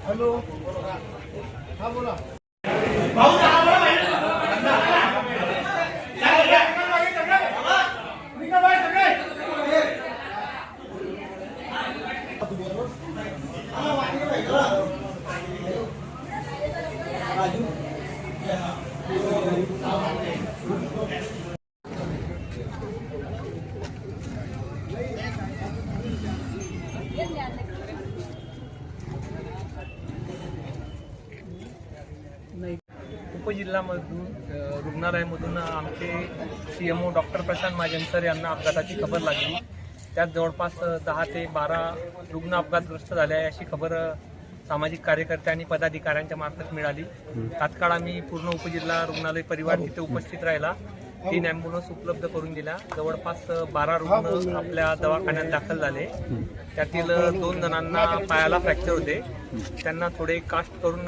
Hello, हा बोला. उपजिल्हामधून रुग्णालयामधून आमचे CMO doctor Prashant Mahajan sir यांना अपघाताची खबर लागली. त्यात जवळपास 10 ते 12 रुग्ण अपघातग्रस्त झाले आहे अशी खबर सामाजिक कार्यकर्ते आणि पदाधिकाऱ्यांच्या मार्फत मिळाली. तात्काळ आम्ही पूर्ण उपजिल्हा रुग्णालय परिवार तिथे उपस्थित राहिला. 3 ॲम्ब्युलन्स उपलब्ध करून दिल्या. जवळपास 12 रुग्ण आपल्या दवाखान्यात दाखल झाले. त्यातील 2 जणांना पायाला फ्रॅक्चर होते. त्यांना थोडे कास्ट करून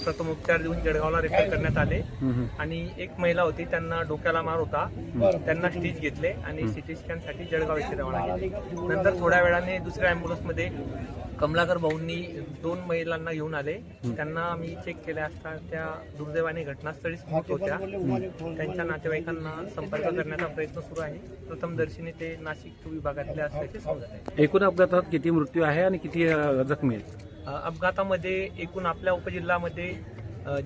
प्रथमोपचार देऊन जळगावला रेफर करण्यात आले. आणि एक महिला होती, त्यांना डोक्याला मार होता. त्यांना स्टिच घेतले आणि CT स्कॅनसाठी जळगाव येथे रवाना केले. नंतर थोड्या वेळाने दुसऱ्या ॲम्ब्युलन्समध्ये कमलाकर भाऊंनी 2 महिलांना घेऊन आले. त्यांना आम्ही चेक केल्या असता त्या दुर्दैवाने घटनास्थळीच मृत होत्या. त्यांच्या नातेवाईकांना संपर्क करण्याचा प्रयत्न सुरू आहे. प्रथमदर्शनी ते नाशिक विभागातले असल्याचे समजत आहे. एकूण अपघातात किती मृत्यू आहे आणि किती जखमी आहेत? अपघातामध्ये एकूण आपल्या उपजिल्ह्यामध्ये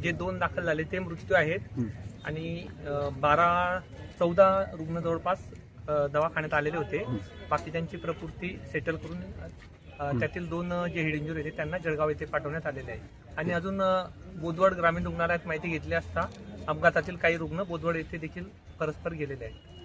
जे 2 दाखल झाले ते मृत्यू आहेत आणि 14 रुग्ण जवळपास दवाखान्यात आलेले होते. बाकी त्यांची प्रकृती सेटल करून त्यातील 2 जे हेड इंजुरी होते त्यांना जळगाव येथे पाठवण्यात आलेले आहे. आणि अजून बोदवड ग्रामीण रुग्णालयात माहिती घेतली असता अपघातातील काही रुग्ण बोदवड येथे देखील परस्पर गेलेले आहेत.